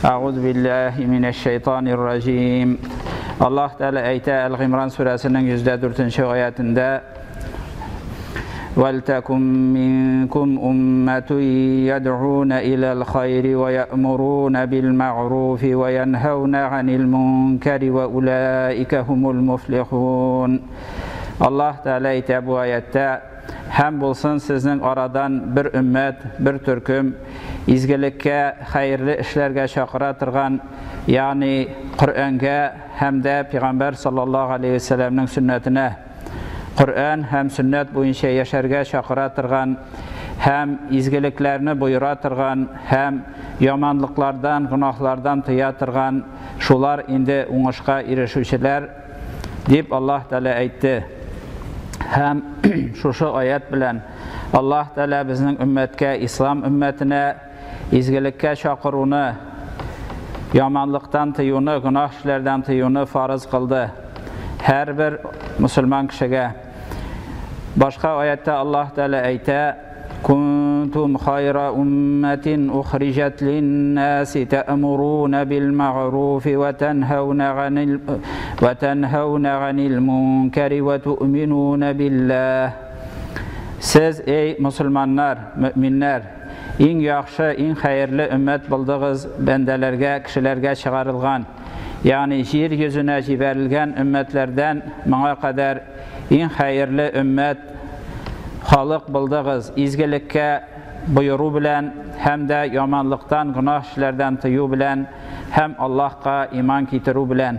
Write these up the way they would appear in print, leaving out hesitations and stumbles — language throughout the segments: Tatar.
A'udhu billahi mineşşeytanirracim. Allah Teala ayta El-İmran suresinin 104. ayetinde وَلْتَكُمْ مِنْكُمْ أُمَّةٌ يَدْعُونَ إِلَى الْخَيْرِ وَيَأْمُرُونَ بِالْمَعْرُوفِ وَيَنْهَوْنَ عَنِ الْمُنْكَرِ وَأُولَٰئِكَ هُمُ الْمُفْلِحُونَ. Allah Teala ayta bu ayette: hem bulsun sizin aradan bir ümmet, bir türküm izgilikке, hayırlı işlerge çakıratırgan, yani Kur'an'a hem de Peygamber sallallahu aleyhi ve sellem'nin sünnetine, Kur'an hem sünnet boyunca yaşarga çakıratırgan, hem izgiliklerini buyuratırgan, hem yamanlıklardan, günahlardan tıyatırgan, şular indi uğuşka erişuşiler deyip Allah Teala aytdı. Hem şu ayet bilen Allah Teala bizning ümmetke, İslam ümmetine izgilikke çakırunu, yamanlıktan tıyunu, günah işlerden tıyunu farz kıldı. Her bir Müslüman kişiye. Başka ayette Allah Teala ayta: "Kuntum hayra ummetin ukhrijat lin-nasi ta'muruna bil-ma'ruf ve tenhawna 'anil munkari ve tu'minuna billah." Siz ey Müslümanlar, müminler, en yaxşı, en hayırlı ümmet buldunuz, bendelerge, kişilerge çıkarılgan, yani yeryüzüne ciberilgen ümmetlerden bana kadar en hayırlı ümmet halık buldunuz, izgilikke buyuru bilen, hem de yamanlıktan, günah işlerden tıyı bilen, hem Allah'a iman kitiru bilen.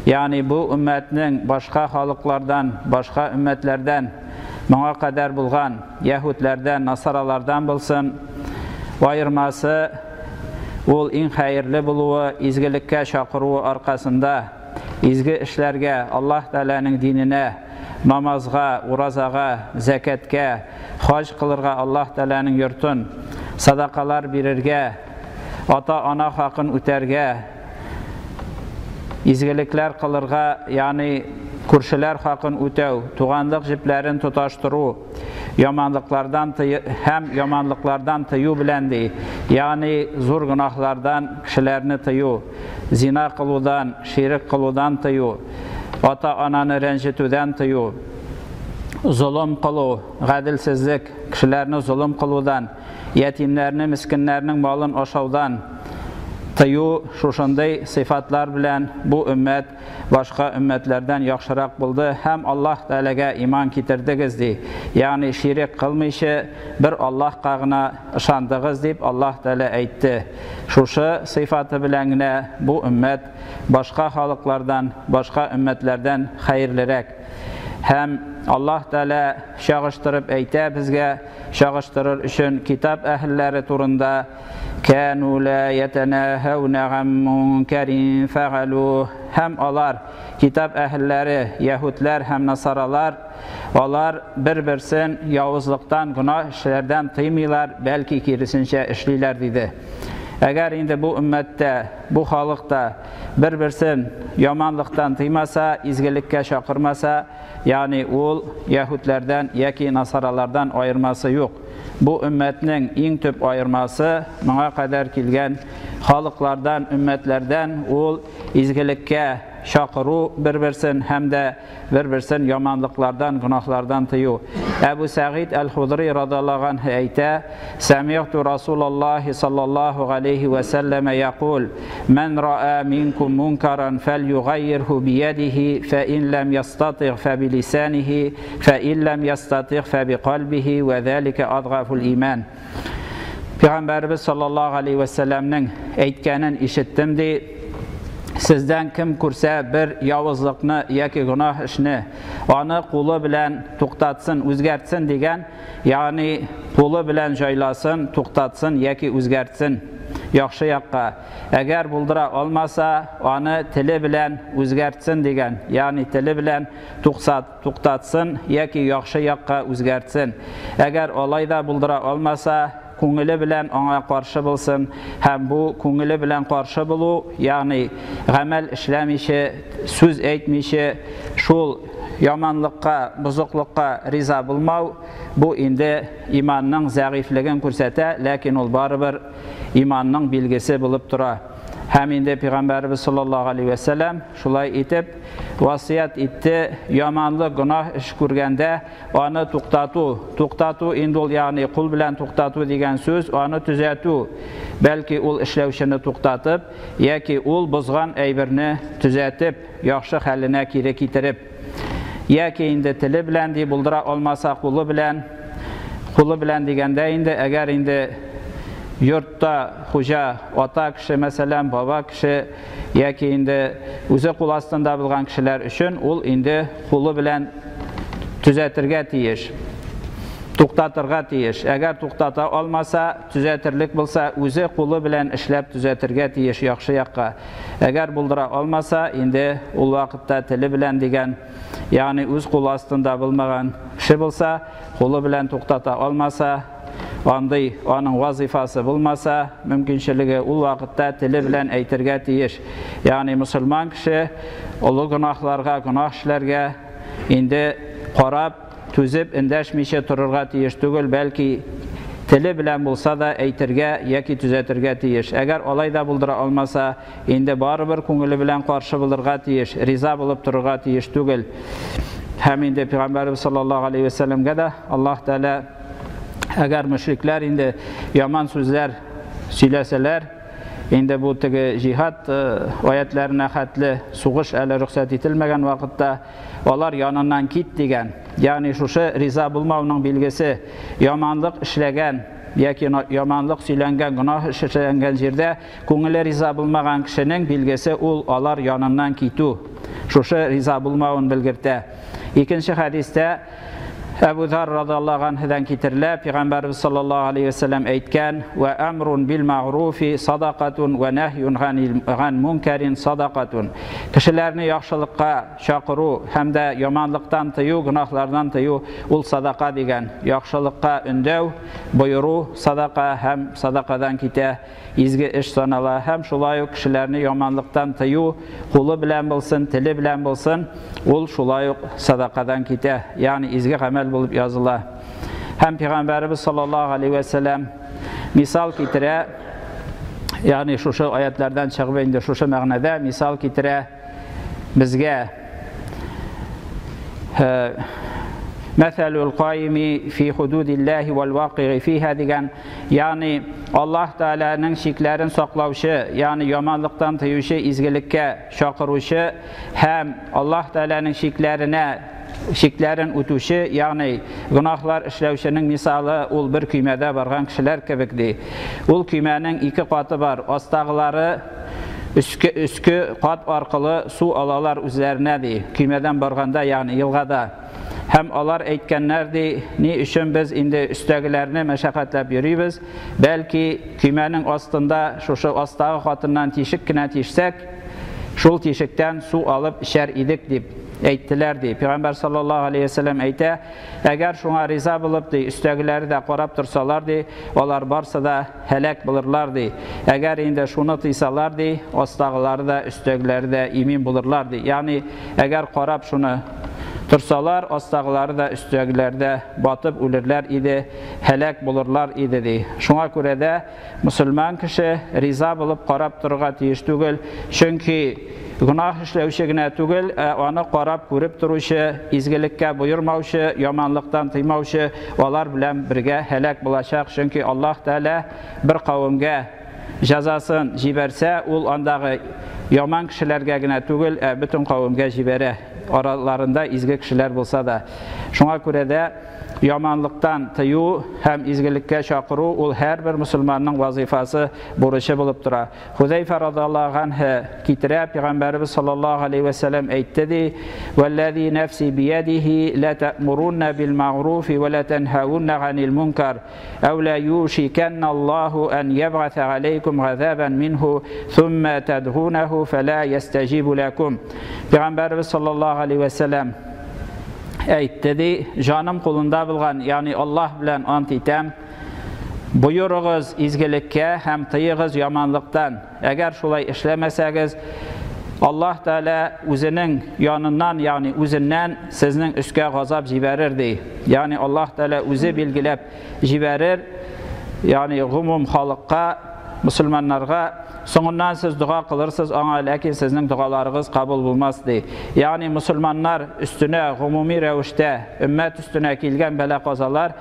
Yani bu ümmetinin başka halıklardan, başka ümmetlerden bana kadar bulgan Yahudlerden, Nasaralardan bulsun, ayırması ol en hayırlı buluğu, izgilikke çakıruğu arkasında izgi işlerge, Allah Teala'nın dinine, namazga, urazaga, zekatga, hac kılırga, Allah Teala'nın yurtun, sadakalar birirge, ata-ana hakkın üterge, izgilikler kılırga, yani kurşiler hakkın ütev, tuğanlık jiplerin tutaştırı, hem yamanlıklardan tıyı bilendi, yani zor günahlardan kişilerini tıyı, zina kılıdan, şirik kılıdan tıyı, ata-ananı rencitüden tıyı, zulüm kılı, gadilsizlik, kişilerini zulüm kılıdan, yetimlerini, miskinlerinin malın aşavdan tıyı, şuşunday sıfatlar bilen bu ümmet başka ümmetlerden yaxşırak buldu. Hem Allah Teala'ga iman kitirdigizdi. Yani şirik kılmayışı bir Allah qağına ışandığız deyip Allah Teala aytdı. Şuşu sıfatı bilengine bu ümmet başka halıklardan, başka ümmetlerden hayırlırek. Hem Allah Teala şağıştırıp ayta bizge, şağıştırır üçün kitap ehilleri turunda كَانُوا لَا يَتَنَاهَوْنَ عَنْ مُنْكَرٍ فَعَلُوهُ. Hem onlar, kitap ehilleri, Yahudler hem Nasaralar, onlar bir-birsin yavuzluktan, günah işlerden tıymaylar, belki kirisince işliler dedi. Eğer indi bu ümmette, bu halıkta bir-birsin yamanlıktan tıymasa, izgilikke çakırmasa, yani ol Yahudlerden, yaki Nasaralardan ayırması yok. Bu ümmetinin en tüp ayırması, bana kadar kilgen halıklardan, ümmetlerden ol izgilikke çakırı bir-birsin, hem de bir-birsin yamanlıklardan, günahlardan tıyı. Ebu Sa'id el-Hudri radallahu anh ayta: "Sami'tu Rasulullah sallallahu aleyhi ve selleme yaqul: Men ra'a minkum munkaran felyughayyirhu biyadihi fe in lem yastati' fe bilisanihi fe in lem yastati' fe biqalbihi ve zalika adghaful iman." Peygamberimiz sallallahu aleyhi ve sellem'nin aytganini işittim de, sizden kim kursa bir yavuzluqni yoki günah ishni onu qo'li bilan to'xtatsin, o'zgartsin degan, ya'ni qo'li bilan joylasin, to'xtatsin yoki o'zgartsin yaxshi yoqqa. Agar buldira olmasa, onu tili bilan o'zgartsin degan, ya'ni tili bilan to'xtatsin yoki yaxshi yoqqa o'zgartsin. Agar olayda buldira olmasa, ko'ngili bilan ona qarshi bo'lsin. Ham bu ko'ngili bilan qarshi bo'lu, ya'ni amal ishlamishi, so'z aytmishi, shul yomonlikqa, buzuqlikqa rizo bo'lmau, bu endi imonning zaifligini ko'rsata, lekin ul baribir imanның билгесе булып тора. Һәм инде Пәйгамбәрбез саллаллаһу алейхи ва саллям шулай итеп васият итте, яманлык гынах эш күргәндә аны туктату. Туктату инде ул ягъни кул белән туктату дигән сүз, аны төзәтү. Бәлки ул эшләүчене туктатып, яки ул бозган әйберне төзәтеп, яхшы хәленә кире китереп, яки инде теле белән ди булдыра алмаса кулы белән дигәндә инде әгәр инде yurtda hoca, ata kişi məsələn, baba kişi, яки инде үзе кул астында булган кешеләр өчен ул инде кулы белән төзәтергә тиеш, туктатырга тиеш. Әгәр туктата алмаса, төзәтерлек булса, үзе кулы белән эшләп төзәтергә тиеш яхшы якка. Әгәр булдыра алмаса, инде ул вакытта теле белән дигән, ягъни үз кул астында булмаган кеше булса, кулы белән туктата алмаса, андый аның вазифасы булмаса, мөмкинчелеге ул вакытта теле белән әйтергә тиеш. Ягъни мусульман кеше олы гынахларга, гынах эшләргә инде карап, түзеп, эндәшмичә торырга тиеш түгел, бәлки теле белән булса да әйтергә яки төзәтергә тиеш. Әгәр алай да булдыра алмаса, инде барыбер күңеле белән каршы булырга тиеш, риза булып торырга тиеш түгел. Һәм инде Пәйгамбәрбез саллаллаһу алейхи ва саллямга да Аллаһ Тәала әгәр мөшрикләр инде яман сүзләр сөйләсәләр, инде бу теге җихад аятларына хәтле сугыш әле рөхсәт ителмәгән вакытта алар яныннан кит дигән. Ягъни шушы риза булмауның билгесе, яманлык эшләгән яки яманлык сөйләнгән, гынах эшләнгән җирдә күңеле риза булмаган кешенең билгесе ул алар яныннан китү. Шушы риза булмауын белгертә. Икенче хәдистә Әбу Зар радиллаһу анһудан китерелә, Пәйгамбәрбез саллаллаһу алейхи ва саллям әйткән: "Ва амрун бил маъруфи садақатун ва нахюн ган мункарин садақатун." Кешеләрне яхшылыкка чакыру һәм дә яманлыктан тыю, гынахлардан тыю ул садака дигән. Яхшылыкка өндәү, боеру садака һәм садакадан китә, изге эш санала. Һәм шулай ук кешеләрне яманлыктан тыю, кулы белән булсын, теле белән булсын, ул шулай ук садакадан китә. Ягъни изге гамәл булып языла. Һәм Пәйгамбәрбез саллаллаһу алейхи ва саллям мисал китерә, ягъни шушы аятлардан чыгып инде шушы мәгънәдә мисал китерә безгә. Мәсәлул кайми фи худудиллаһи вал вақиғи фиһа дигән, ягъни Аллаһ Тәаләнең шикләрен саклаучы, ягъни яманлыктан тыючы, изгелеккә чакыручы һәм Аллаһ Тәаләнең шикләрен үтүче, ягъни гынахлар эшләүченең мисалы ул бер көймәдә барган кешеләр кебек ди. Ул көймәнең ике каты бар, астагылары өске кат аркылы су алалар үзләренә ди. Көймәдән барганда, ягъни елгада. Һәм алар әйткәннәр ди, ни өчен без инде өстәгеләрне мәшәкатьләп йөрибез, бәлки көймәнең астында шушы астагы хатыннан тишек кенә тишсәк, шул тишектән су алып эчәр идек дип әйттеләр ди. Пәйгамбәр саллаллаһу алейхи ва саллям әйтә, әгәр шуңа риза булып ди, өстәгеләре дә карап торсалар ди, алар барсы да һәлак булырлар ди. Әгәр инде шуны тыйсалар ди, астагылары да, өстәгеләре дә имин булырлар ди. Ягъни әгәр карап шуны торсалар, астагылары да, өстәгеләре дә батып үлерләр иде, һәлак булырлар иде ди. Шуңа күрә дә мусульман кеше риза булып карап торырга тиеш түгел, чөнки гынах эшләүче генә түгел, аны карап күреп торучы, изгелеккә буйырмаучы, яманлыктан тыймаучы, алар белән бергә һәлак булачак, чөнки Аллаһ Тәала бер кавымгә җәзасын җибәрсә, ул андагы яман кешеләргә генә түгел, бөтен кавымгә җибәрә, араларында изге кешеләр булса да. Шуңа күрә дә яманлыктан тыю һәм изгелеккә чакыру ул һәрбер мусульманның вазифасы, бурычы булып тора. Хузайфа радиллаһу анһу китерә, Пәйгамбәрбез саллаллаһу алейхи ва саллям әйтте ди: "Валлази нафси биядихи ла таъмурунна бил маъруфи ва ла танхаунна ганил мункар, ау ла юшиканна Аллаһу ан ябгаса алейкум газабан минху, сумма тадгунаху фала ястаҗибу лакум." Пәйгамбәрбез саллаллаһу алейхи ва саллям әйтте ди, жаным кулында булган, ягъни Аллаһ белән ант итәм, буйырыгыз изгелеккә һәм тыйыгыз яманлыктан. Әгәр шулай эшләмәсәгез, Аллаһ Тәала үзенең яныннан, ягъни үзеннән сезнең өскә газап җибәрер ди. Ягъни Аллаһ Тәала үзе билгеләп җибәрер, ягъни гомум халыкка musulmanlarga soңundan siz dua kılırsınız ona lakin sizin dualarınız kabul bulmaz dey. Yani musulmanlar üstüne umumi revişte ümmet üstüne kilgen bela kazalar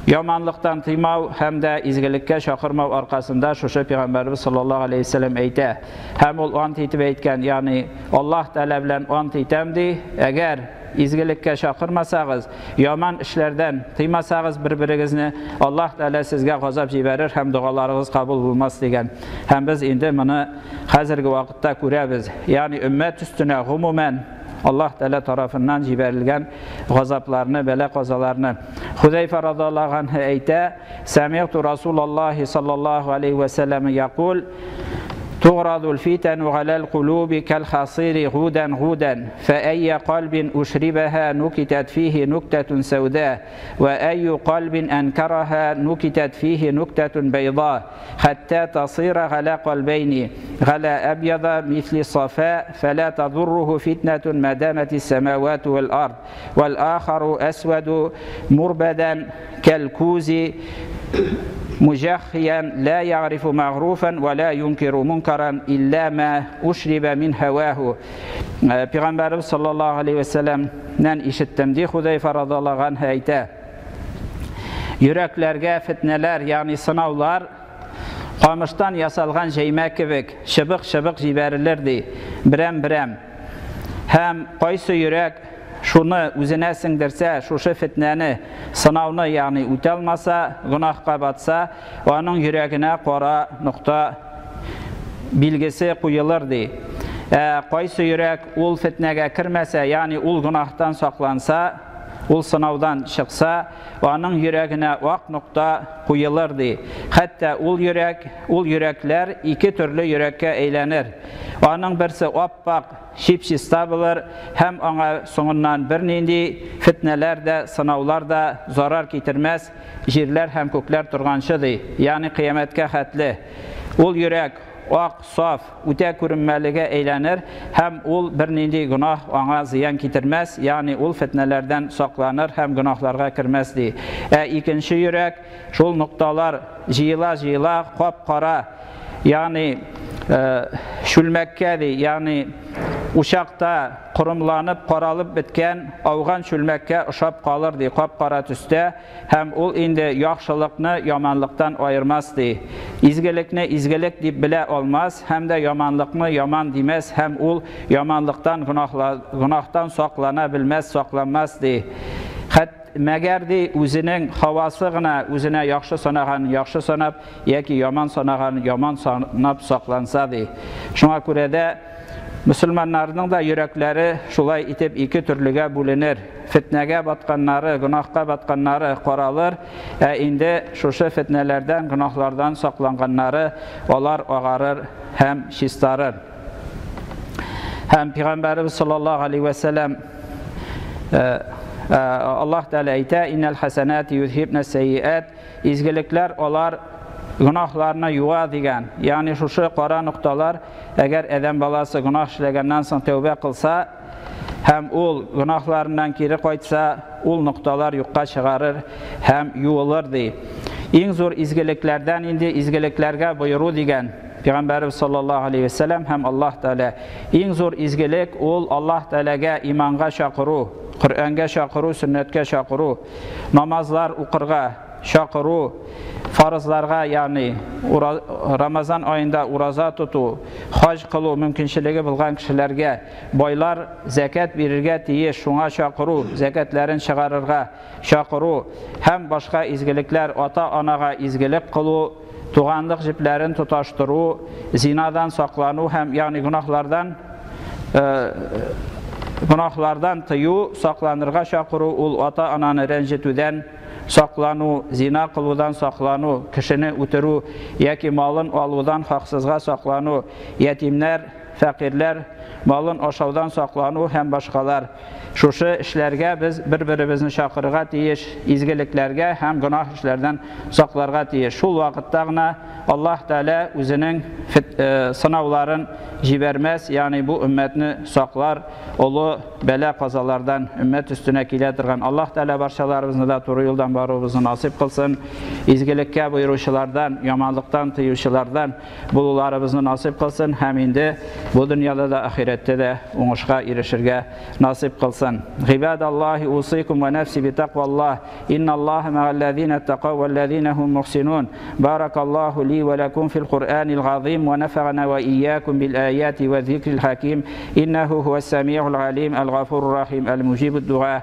yamanlıktan tıymav hem de izgilikке şakırmav arkasında şuşu Peygamberimiz sallallahu aleyhi ve sellem eyte. Hem ol ant etip eytken yani Allah Teala bilen ant etemdi. Eğer izgilikке şakırmasağız, yaman işlerden tıymasağız birbirinizni Allah Teala sizge gazap jiberir hem dualarınız kabul bulmaz degen. Hem biz indi bunu hazırki vakitte görüyoruz. Yani ümmet üstüne umumen Allah Teala tarafından jiberilgen gazaplarını, bela kazalarını. Huzeyfe radıyallahu anh eyte, Semi'tu Resulullah sallallahu aleyhi ve sellem yakul, تغرض الفتن على القلوب كالحصير غودا غودا فأي قلب أشربها نكتت فيه نكتة سوداء وأي قلب أنكرها نكتت فيه نكتة بيضاء حتى تصير على قلبين على أبيض مثل الصفاء فلا تضره فتنة ما دامت السماوات والأرض والآخر أسود مربدا كالكوز مجخيا لا يعرف معروفا ولا ينكر منكرا إلا ما أشرب من هواه. Peygamberimiz sallallahu aleyhi ve sellem'den işittim diye Huzeyfe radıyallahu anh eyte. Yüreklerge fitneler yani sınavlar qamıştan yasalgan jeyme kibik şıbık jiberilirdi birem. Hem qaysı yürek şunu üzerine sindirse, şu fitneni, sınavını yani utalmasa, günahka batsa, onun yüreğine qora nokta bilgisi koyulurdu. Qaysı yürek ul fitnege kirmese, yani ul günahtan saklansa, ul sınavdan çıksa, onun yüreğine vak nokta koyulurdu. Hatta ul yürekler iki türlü yürekke eğlenir. Onun birisi oppak, şipşista bulur, hem ona sonundan bir nindi fitneler de, sınavlar da zarar getirmez, jirler hem kökler turganşıdır. Yani kıyametke hatli. Ul yürek, ak, saf, üte görünmelige eğlenir, hem ul bir nindi günah ona ziyan getirmez, yani ul fitnelerden saklanır, hem günahlarga kirmezdi. İkinci yürek, şol noktalar jiyila, qapqara, yani şülmekkedi, yani uşaqda qurumlanıp, qaralıp bitken avğan şülmekke uşap qalırdı, qapqara tüste, hem ul indi yaxşılıqni yamanlıqdan ayırmazdı. İzgilikni izgilik deyip bile olmaz, hem de yamanlıqni yaman demez, hem ul yamanlıqdan, günahtan saklanabilmez, saklanmazdı. Məgərdi özünün havasığına, özünə yaxşı sanağan, yaxşı sanab, yəki yaman sanağan, yaman sanab saklansadı. Şuna görə də Müslümanlarının da yürekleri şulay itip iki türlüge bölünür. Fitnege batkanları, günahka batkanları qoralır. İndi şuşu fitnelerden, günahlardan saklananları onlar ağarır, hem şistarır. Hem Peygamberimiz sallallahu aleyhi ve sellem Allah Teala eyte innel hasenati yuzhibne seyyiat, izgilikler olar günahlarına yuva degen, yani şu qara noktalar eğer eden balası günah işlegenden sonra tövbe kılsa, hem ul günahlarından geri koysa, ul noktalar yuqqa çıkarır, hem yuvilirdi. En zor izgiliklerden indi izgiliklerge buyuru degen Peygamberimiz sallallahu aleyhi ve sellem hem Allah Teala. En zor izgilik ul Allah Teala'ga imanga şakuru, Kur'an'ga şakuru, sünnetke şakuru, namazlar uqırga şakuru, farzlarga yani Ramazan ayında uraza tutu, hac kılu mümkünçiligi bulgan kişilerge, boylar zekat verirge tiye şuna şakuru, zekatlerin çıkarırga şakuru, hem başka izgilikler ata anaga izgilik kılu, tuğanlık jiplerin tutaştırı, zinadan saklanı, hem yani günahlardan tıyı saklanırga şakuru, ul ata ananı rencitüden saklanı, zina kılıdan saklanı, kişini ötürü, yaki malın alıdan haksızga saklanı, yetimler fəqirlər, malın aşağıdan saxlanı həm başqalar. Şuşu işlərə biz bir-birimizni çağırırğa deyiş, izgiliklərə həm günah işlərdən saxlarğa deyiş. Şul vaxtdağına Allah Teala özünün sınavların cibermez, yani bu ümmətini saxlar, olu belə qazalardan ümmət üstünə kilədirğən. Allah Teala barşalarımızı da doğru yoldan varımızı nasip qılsın. İzgilikə buyuruşlardan, yamanlıqdan, tıyuşlardan bulularımızı nasip qılsın. Həm indi bu dünyada da, ahirette de uğuşqa erişirgə nasip qılsın. İbadallahi usikum ve nefsi bi taqvallah. İnnallâhe ma'allezîne ettaqav vellezînehum muhsinun. Barakallahu li ve lekum fil Kur'anil azim ve nefa'na ve iyyakum bil ayati ve zikril hakim. İnnehu huves semî'ul alim, el gafurur rahim, el mucibud dua.